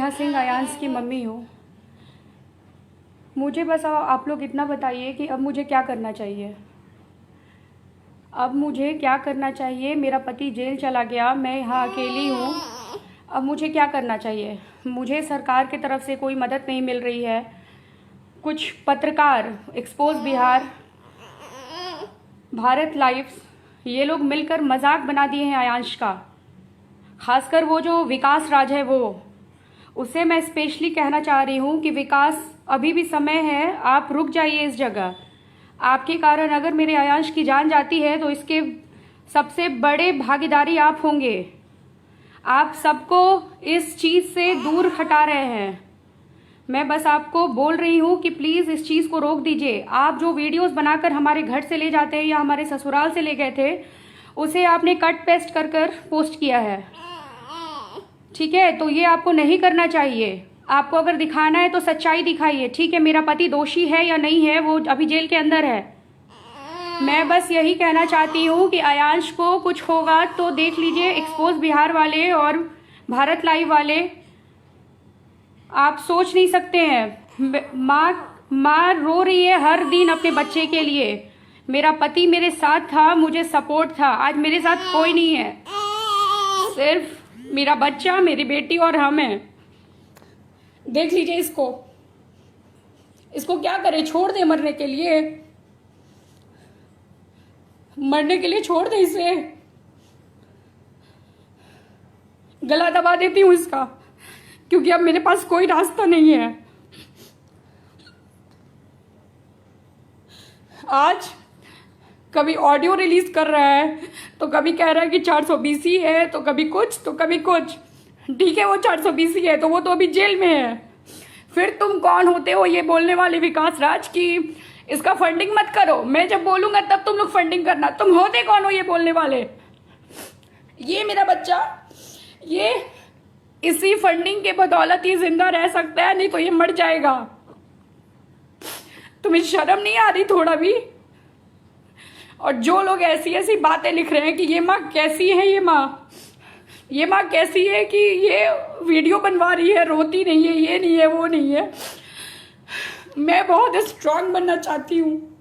नेहा सिंह अयांश की मम्मी हूँ। मुझे बस आप लोग इतना बताइए कि अब मुझे क्या करना चाहिए। अब मुझे क्या करना चाहिए? मेरा पति जेल चला गया, मैं यहाँ अकेली हूँ। अब मुझे क्या करना चाहिए? मुझे सरकार की तरफ से कोई मदद नहीं मिल रही है। कुछ पत्रकार, एक्सपोज बिहार, भारत लाइव, ये लोग मिलकर मजाक बना दिए हैं अयांश का। खासकर वो जो विकास राज है उसे मैं स्पेशली कहना चाह रही हूँ कि विकास, अभी भी समय है, आप रुक जाइए इस जगह। आपके कारण अगर मेरे अयांश की जान जाती है तो इसके सबसे बड़े भागीदारी आप होंगे। आप सबको इस चीज़ से दूर हटा रहे हैं। मैं बस आपको बोल रही हूँ कि प्लीज़ इस चीज़ को रोक दीजिए। आप जो वीडियोस बनाकर हमारे घर से ले जाते हैं या हमारे ससुराल से ले गए थे, उसे आपने कट पेस्ट कर कर पोस्ट किया है, ठीक है? तो ये आपको नहीं करना चाहिए। आपको अगर दिखाना है तो सच्चाई दिखाइए, ठीक है? मेरा पति दोषी है या नहीं है, वो अभी जेल के अंदर है। मैं बस यही कहना चाहती हूँ कि अयांश को कुछ होगा तो देख लीजिए, एक्सपोज बिहार वाले और भारत लाइव वाले, आप सोच नहीं सकते हैं। माँ रो रही है हर दिन अपने बच्चे के लिए। मेरा पति मेरे साथ था, मुझे सपोर्ट था। आज मेरे साथ कोई नहीं है, सिर्फ मेरा बच्चा, मेरी बेटी और हम हैं। देख लीजिए इसको क्या करे? छोड़ दे मरने के लिए? मरने के लिए छोड़ दे इसे? गला दबा देती हूँ इसका, क्योंकि अब मेरे पास कोई रास्ता नहीं है। आज कभी ऑडियो रिलीज कर रहा है तो कभी कह रहा है कि 420 ही है, तो कभी कुछ तो कभी कुछ। ठीक है, वो 420 ही है तो वो तो अभी जेल में है। फिर तुम कौन होते हो ये बोलने वाले विकास राज की इसका फंडिंग मत करो? मैं जब बोलूंगा तब तुम लोग फंडिंग करना। तुम होते कौन हो ये बोलने वाले? ये मेरा बच्चा, ये इसी फंडिंग के बदौलत ही जिंदा रह सकता है, नहीं तो ये मर जाएगा। तुम्हें शर्म नहीं आ रही थोड़ा भी? और जो लोग ऐसी ऐसी बातें लिख रहे हैं कि ये माँ कैसी है, ये माँ कैसी है कि ये वीडियो बनवा रही है, रोती नहीं है, ये नहीं है, वो नहीं है। मैं बहुत स्ट्रांग बनना चाहती हूँ,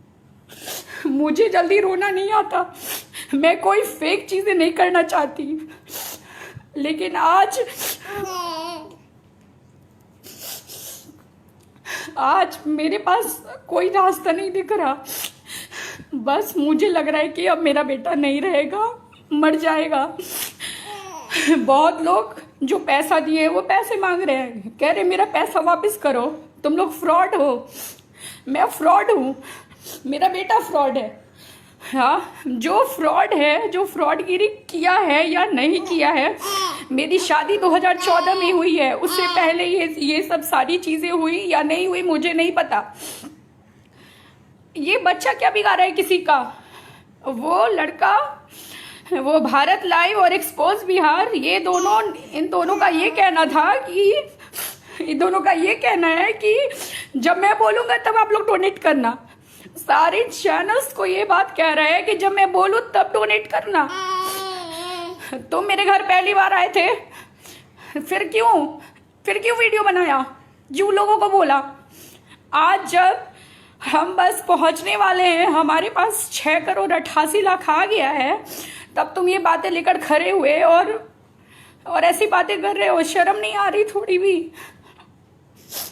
मुझे जल्दी रोना नहीं आता, मैं कोई फेक चीजें नहीं करना चाहती, लेकिन आज मेरे पास कोई रास्ता नहीं दिख रहा। बस मुझे लग रहा है कि अब मेरा बेटा नहीं रहेगा, मर जाएगा। बहुत लोग जो पैसा दिए वो पैसे मांग रहे हैं, कह रहे मेरा पैसा वापस करो, तुम लोग फ्रॉड हो। मैं फ्रॉड हूँ, मेरा बेटा फ्रॉड है। हाँ, जो फ्रॉड है, जो फ्रॉडगिरी किया है या नहीं किया है, मेरी शादी 2014 में हुई है, उससे पहले ये सब सारी चीजें हुई या नहीं हुई मुझे नहीं पता। ये बच्चा क्या बिगाड़ा है किसी का? वो लड़का, वो भारत लाइव और एक्सपोज बिहार, ये दोनों, इन दोनों का ये कहना था कि, इन दोनों का ये कहना है कि जब मैं बोलूंगा तब आप लोग डोनेट करना। सारे चैनल्स को ये बात कह रहे हैं कि जब मैं बोलूं तब डोनेट करना। तुम मेरे घर पहली बार आए थे, फिर क्यों वीडियो बनाया, जो लोगों को बोला? आज जब हम बस पहुंचने वाले हैं, हमारे पास 6 करोड़ 88 लाख आ गया है, तब तुम ये बातें लेकर खड़े हुए और ऐसी बातें कर रहे हो। शर्म नहीं आ रही थोड़ी भी?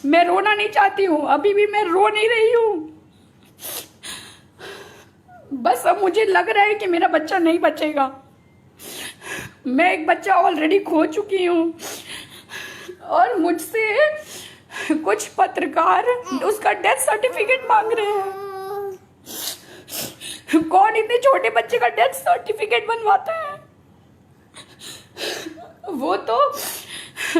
मैं रोना नहीं चाहती हूँ, अभी भी मैं रो नहीं रही हूँ। बस अब मुझे लग रहा है कि मेरा बच्चा नहीं बचेगा। मैं एक बच्चा ऑलरेडी खो चुकी हूँ और मुझसे कुछ पत्रकार उसका डेथ सर्टिफिकेट मांग रहे हैं। कौन इतने छोटे बच्चे का डेथ सर्टिफिकेट बनवाता है? वो तो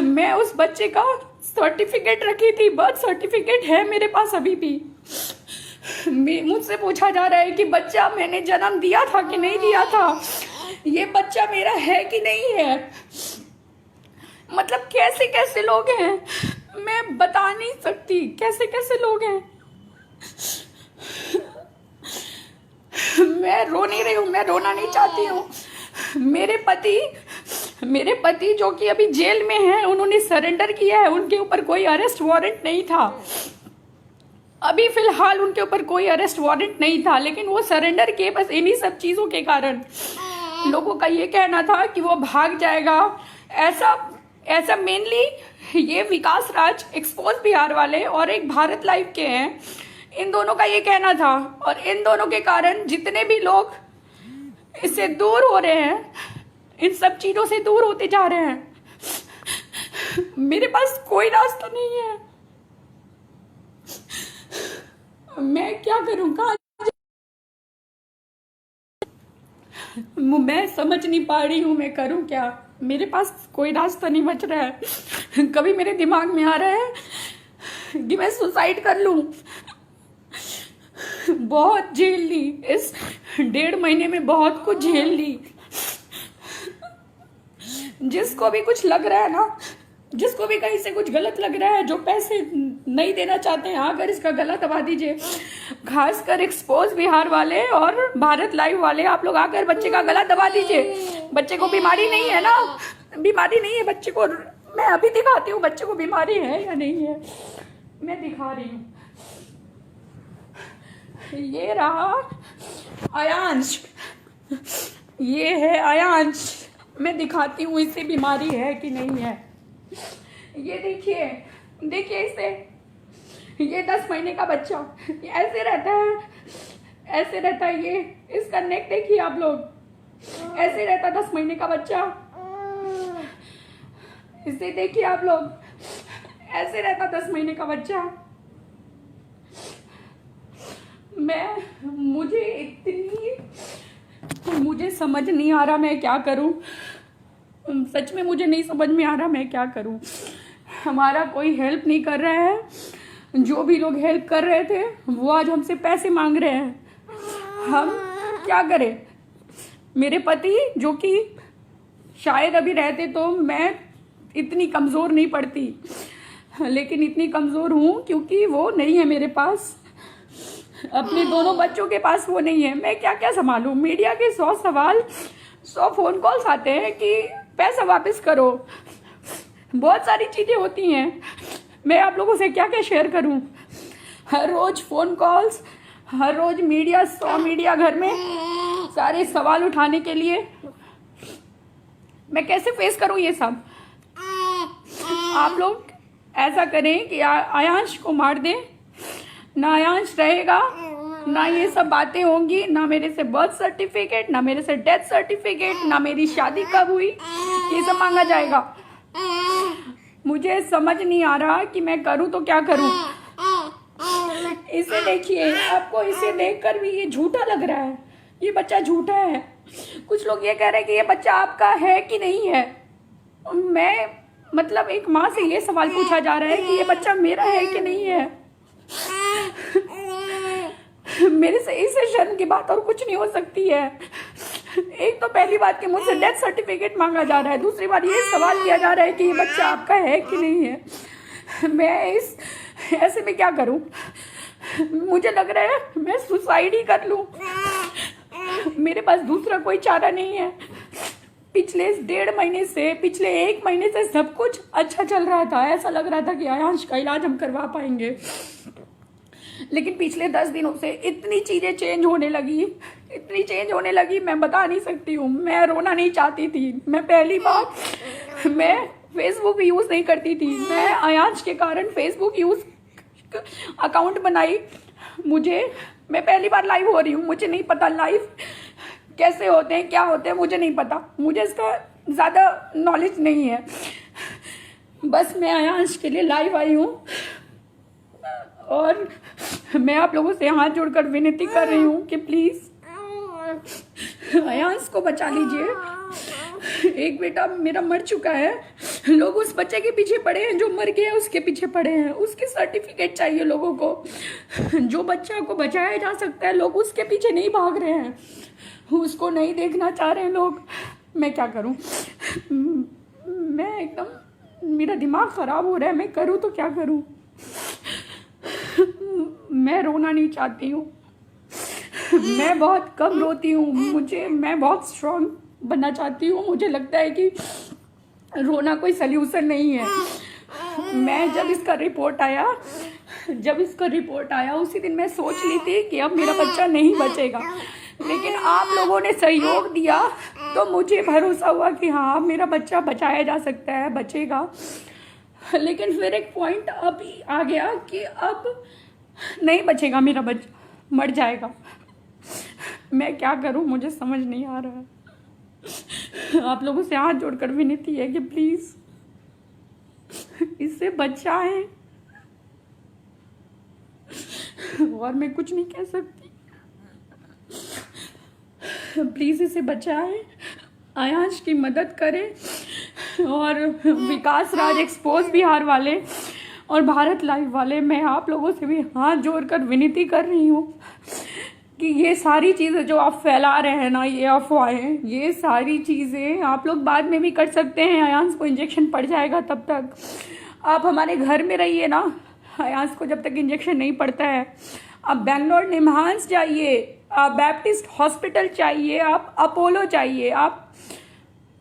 मैं उस बच्चे का सर्टिफिकेट रखी थी, बर्थ सर्टिफिकेट है मेरे पास अभी भी। मुझसे पूछा जा रहा है कि बच्चा मैंने जन्म दिया था कि नहीं दिया था, ये बच्चा मेरा है कि नहीं है। मतलब कैसे कैसे लोग हैं, मैं बता नहीं सकती कैसे कैसे लोग हैं। मैं रो नहीं रही हूँ, मैं रोना नहीं चाहती हूँ। मेरे पति मेरे पति जो कि अभी जेल में हैं, उन्होंने सरेंडर किया है। उनके ऊपर कोई अरेस्ट वारंट नहीं था, अभी फिलहाल उनके ऊपर कोई अरेस्ट वारंट नहीं था, लेकिन वो सरेंडर किए बस इन्हीं सब चीज़ों के कारण। लोगों का ये कहना था कि वो भाग जाएगा। ऐसा मेनली ये विकास राज एक्सपोज बिहार वाले और एक भारत लाइव के हैं, इन दोनों का ये कहना था। और इन दोनों के कारण जितने भी लोग इससे दूर हो रहे हैं, इन सब चीज़ों से दूर होते जा रहे हैं। मेरे पास कोई रास्ता नहीं है, मैं क्या करूं? कहाँ मैं समझ नहीं पा रही हूँ मैं करूँ क्या। मेरे पास कोई रास्ता नहीं बच रहा है। कभी मेरे दिमाग में आ रहा है कि मैं सुसाइड कर लूं। बहुत झेल ली, इस 1.5 महीने में बहुत कुछ झेल ली। जिसको भी कुछ लग रहा है ना, जिसको भी कहीं से कुछ गलत लग रहा है, जो पैसे नहीं देना चाहते हैं, आकर इसका गला दबा दीजिए। खासकर एक्सपोज बिहार वाले और भारत लाइव वाले, आप लोग आकर बच्चे का गला दबा दीजिए। बच्चे को बीमारी नहीं है ना, बीमारी नहीं है बच्चे को। मैं अभी दिखाती हूँ बच्चे को बीमारी है या नहीं है, मैं दिखा रही हूँ। ये रहा आयांश, ये है आयांश। मैं दिखाती हूँ इसे बीमारी है कि नहीं है। ये देखिए, देखिए इसे, ये 10 महीने का बच्चा ऐसे रहता है, ऐसे रहता है। ये इसका नेक देखिए आप लोग, ऐसे रहता 10 महीने का बच्चा। इसे देखिए आप लोग, ऐसे रहता 10 महीने का बच्चा। मुझे समझ नहीं आ रहा मैं क्या करूं। सच में मुझे नहीं समझ में आ रहा मैं क्या करूं। हमारा कोई हेल्प नहीं कर रहा है। जो भी लोग हेल्प कर रहे थे वो आज हमसे पैसे मांग रहे हैं। हम क्या करें? मेरे पति जो कि शायद अभी रहते तो मैं इतनी कमज़ोर नहीं पड़ती, लेकिन इतनी कमज़ोर हूँ क्योंकि वो नहीं है मेरे पास। अपने दोनों बच्चों के पास वो नहीं है। मैं क्या क्या संभालूं? मीडिया के 100 सवाल, 100 फोन कॉल्स आते हैं कि पैसा वापस करो। बहुत सारी चीज़ें होती हैं, मैं आप लोगों से क्या क्या शेयर करूं। हर रोज फोन कॉल्स, हर रोज मीडिया, 100 मीडिया घर में, सारे सवाल उठाने के लिए। मैं कैसे फेस करूं ये सब? आप लोग ऐसा करें कि आयांश को मार दें, ना आयांश रहेगा, ना ये सब बातें होंगी, ना मेरे से बर्थ सर्टिफिकेट, ना मेरे से डेथ सर्टिफिकेट, ना मेरी शादी कब हुई, ये सब मांगा जाएगा। मुझे समझ नहीं आ रहा कि मैं करूं तो क्या करूं। इसे देखिए, आपको इसे देखकर भी ये झूठा लग रहा है, ये बच्चा झूठा है। कुछ लोग ये कह रहे हैं कि ये बच्चा आपका है कि नहीं है। मैं मतलब एक माँ से ये सवाल पूछा जा रहा है कि ये बच्चा मेरा है कि नहीं है। मेरे से इससे शर्म की बात और कुछ नहीं हो सकती है। एक तो पहली बात कि मुझसे डेथ सर्टिफिकेट मांगा जा रहा है, दूसरी बात ये सवाल किया जा रहा है कि ये बच्चा आपका है कि नहीं है। मैं इस ऐसे में क्या करूं? मुझे लग रहा है मैं सुसाइड ही कर लूं। मेरे पास दूसरा कोई चारा नहीं है। पिछले 1.5 महीने से, पिछले 1 महीने से सब कुछ अच्छा चल रहा था। ऐसा लग रहा था कि आयांश का इलाज हम करवा पाएंगे, लेकिन पिछले 10 दिनों से इतनी चीज़ें चेंज होने लगी, इतनी चेंज होने लगी, मैं बता नहीं सकती हूँ। मैं रोना नहीं चाहती थी। मैं पहली बार मैं फेसबुक यूज़ नहीं करती थी। मैं आयांश के कारण फेसबुक यूज़ अकाउंट बनाई। मैं पहली बार लाइव हो रही हूँ। मुझे नहीं पता लाइव कैसे होते हैं, क्या होते हैं, मुझे नहीं पता। मुझे इसका ज़्यादा नॉलेज नहीं है। बस मैं आयांश के लिए लाइव आई हूँ और मैं आप लोगों से हाथ जोड़कर विनती कर रही हूँ कि प्लीज़ आयांश को बचा लीजिए। एक बेटा मेरा मर चुका है। लोग उस बच्चे के पीछे पड़े हैं, जो मर गया उसके पीछे पड़े हैं। उसके सर्टिफिकेट चाहिए लोगों को। जो बच्चा को बचाया जा सकता है, लोग उसके पीछे नहीं भाग रहे हैं, उसको नहीं देखना चाह रहे हैं लोग। मैं क्या करूं? मैं एकदम, मेरा दिमाग ख़राब हो रहा है। मैं करूं तो क्या करूं? मैं रोना नहीं चाहती हूँ। मैं बहुत कम रोती हूँ। मैं बहुत स्ट्रांग बनना चाहती हूँ। मुझे लगता है कि रोना कोई सल्यूशन नहीं है। मैं जब इसका रिपोर्ट आया उसी दिन मैं सोच ली थी कि अब मेरा बच्चा नहीं बचेगा, लेकिन आप लोगों ने सहयोग दिया तो मुझे भरोसा हुआ कि हाँ मेरा बच्चा बचाया जा सकता है, बचेगा। लेकिन फिर एक पॉइंट अभी आ गया कि अब नहीं बचेगा मेरा बच्चा, मर जाएगा। मैं क्या करूं, मुझे समझ नहीं आ रहा है। आप लोगों से हाथ जोड़कर विनती है कि प्लीज इससे बचाएं, और मैं कुछ नहीं कह सकती। प्लीज इसे बचाएं, आयांश की मदद करें। और विकास राज एक्सपोज बिहार वाले और भारत लाइव वाले, मैं आप लोगों से भी हाथ जोड़कर विनती कर रही हूँ कि ये सारी चीज़ें जो आप फैला रहे हैं ना, ये अफवाहें, ये सारी चीज़ें आप लोग बाद में भी कर सकते हैं। आयांश को इंजेक्शन पड़ जाएगा, तब तक आप हमारे घर में रहिए ना। आयांश को जब तक इंजेक्शन नहीं पड़ता है, आप बेंगलोर निम्हांस जाइए, आप बैप्टिस्ट हॉस्पिटल चाहिए, आप अपोलो चाहिए, आप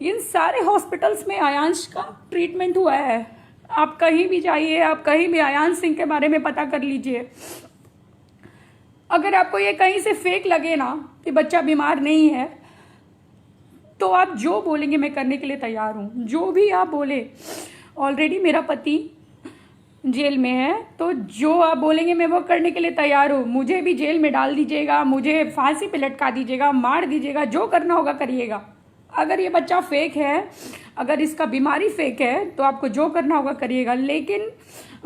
इन सारे हॉस्पिटल्स में आयांश का ट्रीटमेंट हुआ है। आप कहीं भी जाइए, आप कहीं भी आयांश सिंह के बारे में पता कर लीजिए। अगर आपको ये कहीं से फेक लगे ना कि बच्चा बीमार नहीं है, तो आप जो बोलेंगे मैं करने के लिए तैयार हूँ। जो भी आप बोले, ऑलरेडी मेरा पति जेल में है, तो जो आप बोलेंगे मैं वो करने के लिए तैयार हूँ। मुझे भी जेल में डाल दीजिएगा, मुझे फांसी पे लटका दीजिएगा, मार दीजिएगा, जो करना होगा करिएगा। अगर ये बच्चा फेक है, अगर इसका बीमारी फेक है, तो आपको जो करना होगा करिएगा। लेकिन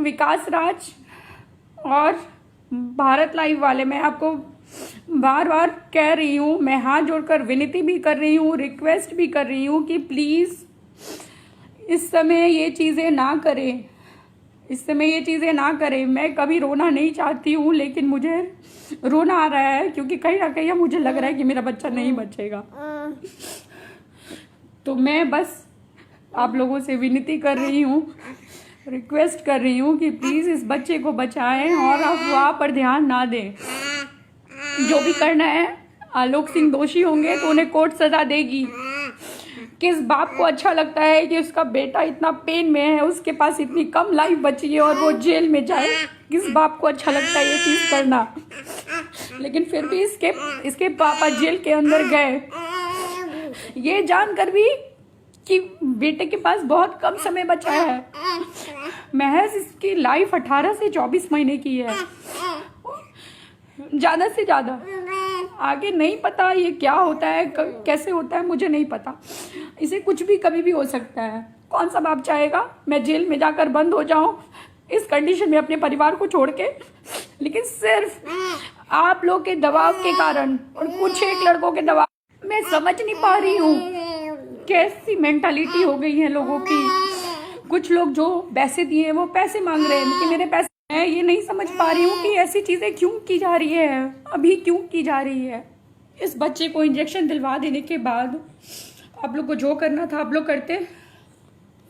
विकास राज और भारत लाइव वाले, मैं आपको बार बार कह रही हूँ, मैं हाथ जोड़कर विनती भी कर रही हूँ, रिक्वेस्ट भी कर रही हूँ कि प्लीज़ इस समय ये चीज़ें ना करें, इस समय ये चीज़ें ना करें। मैं कभी रोना नहीं चाहती हूँ, लेकिन मुझे रोना आ रहा है क्योंकि कहीं ना कहीं मुझे लग रहा है कि मेरा बच्चा नहीं बचेगा। तो मैं बस आप लोगों से विनती कर रही हूँ, रिक्वेस्ट कर रही हूँ कि प्लीज़ इस बच्चे को बचाएं और अफवाह पर ध्यान ना दें। जो भी करना है, आलोक सिंह दोषी होंगे तो उन्हें कोर्ट सजा देगी। किस बाप को अच्छा लगता है कि उसका बेटा इतना पेन में है, उसके पास इतनी कम लाइफ बची है और वो जेल में जाए? किस बाप को अच्छा लगता है ये चीज़ करना? लेकिन फिर भी इसके पापा जेल के अंदर गए, ये जानकर भी कि बेटे के पास बहुत कम समय बचा है। महज इसकी लाइफ 18 से 24 महीने की है, ज़्यादा से ज़्यादा। आगे नहीं पता ये क्या होता है, कैसे होता है, मुझे नहीं पता। इसे कुछ भी कभी भी हो सकता है। कौन सा बाप चाहेगा मैं जेल में जाकर बंद हो जाऊं इस कंडीशन में अपने परिवार को छोड़ के? लेकिन सिर्फ आप लोग के दबाव के कारण और कुछ एक लड़कों के दबाव, मैं समझ नहीं पा रही हूँ कैसी मेंटालिटी हो गई है लोगों की। कुछ लोग जो पैसे दिए वो पैसे मांग रहे हैं कि मेरे पैसे, मैं ये नहीं समझ पा रही हूँ कि ऐसी चीज़ें क्यों की जा रही है, अभी क्यों की जा रही है। इस बच्चे को इंजेक्शन दिलवा देने के बाद आप लोग को जो करना था आप लोग करते।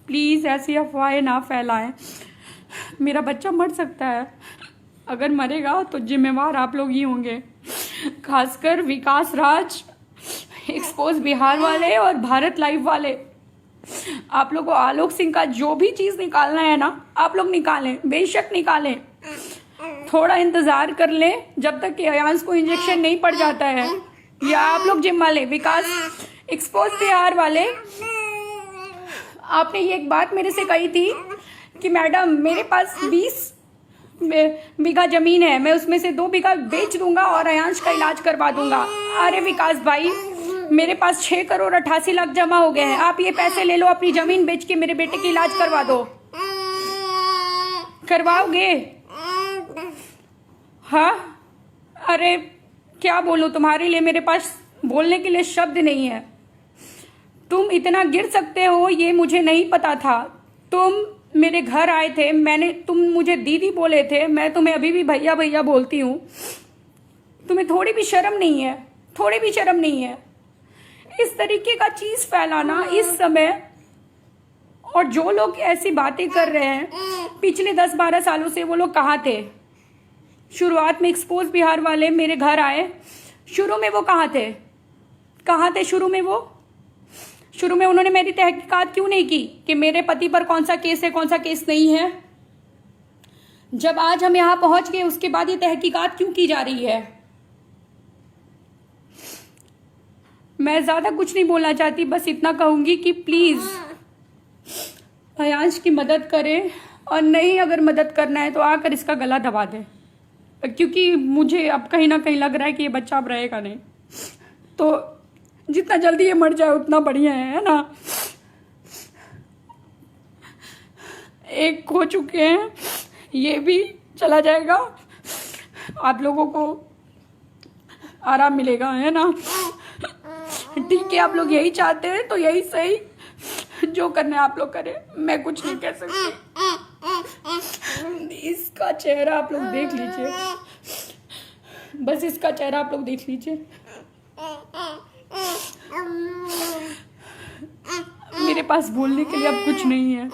प्लीज़ ऐसी अफवाहें ना फैलाएं। मेरा बच्चा मर सकता है, अगर मरेगा तो जिम्मेवार आप लोग ही होंगे, खासकर विकास राज एक्सपोज बिहार वाले और भारत लाइव वाले। आप लोग को आलोक सिंह का जो भी चीज़ निकालना है ना, आप लोग निकालें, बेशक निकालें। थोड़ा इंतज़ार कर लें जब तक कि आयांश को इंजेक्शन नहीं पड़ जाता है, या आप लोग जिम्मा लें। विकास एक्सपोज बिहार वाले, आपने ये एक बात मेरे से कही थी कि मैडम मेरे पास 20 बीघा ज़मीन है, मैं उसमें से 2 बीघा बेच दूंगा और आयांश का इलाज करवा दूंगा। अरे विकास भाई, मेरे पास 6 करोड़ 88 लाख जमा हो गए हैं, आप ये पैसे ले लो, अपनी जमीन बेच के मेरे बेटे की इलाज करवा दो। करवाओगे? हाँ, अरे क्या बोलूं, तुम्हारे लिए मेरे पास बोलने के लिए शब्द नहीं है। तुम इतना गिर सकते हो ये मुझे नहीं पता था। तुम मेरे घर आए थे, तुम मुझे दीदी बोले थे, मैं तुम्हें अभी भी भैया भैया बोलती हूँ। तुम्हें थोड़ी भी शर्म नहीं है, थोड़ी भी शर्म नहीं है इस तरीके का चीज फैलाना इस समय। और जो लोग ऐसी बातें कर रहे हैं, पिछले 10-12 सालों से वो लोग कहाँ थे? शुरुआत में एक्सपोज बिहार वाले मेरे घर आए, शुरू में वो कहाँ थे? कहाँ थे शुरू में? वो शुरू में उन्होंने मेरी तहकीकात क्यों नहीं की कि मेरे पति पर कौन सा केस है, कौन सा केस नहीं है? जब आज हम यहां पहुंच गए उसके बाद ये तहकीकात क्यों की जा रही है? मैं ज्यादा कुछ नहीं बोलना चाहती, बस इतना कहूंगी कि प्लीज अयांश की मदद करें, और नहीं अगर मदद करना है तो आकर इसका गला दबा दें, क्योंकि मुझे अब कहीं ना कहीं लग रहा है कि ये बच्चा अब रहेगा नहीं। तो जितना जल्दी ये मर जाए उतना बढ़िया है ना। एक खो चुके हैं, ये भी चला जाएगा, आप लोगों को आराम मिलेगा, है ना। ठीक है, आप लोग यही चाहते हैं तो यही सही, जो करना है आप लोग करें, मैं कुछ नहीं कह सकती। इसका चेहरा आप लोग देख लीजिए, बस इसका चेहरा आप लोग देख लीजिए। मेरे पास बोलने के लिए अब कुछ नहीं है।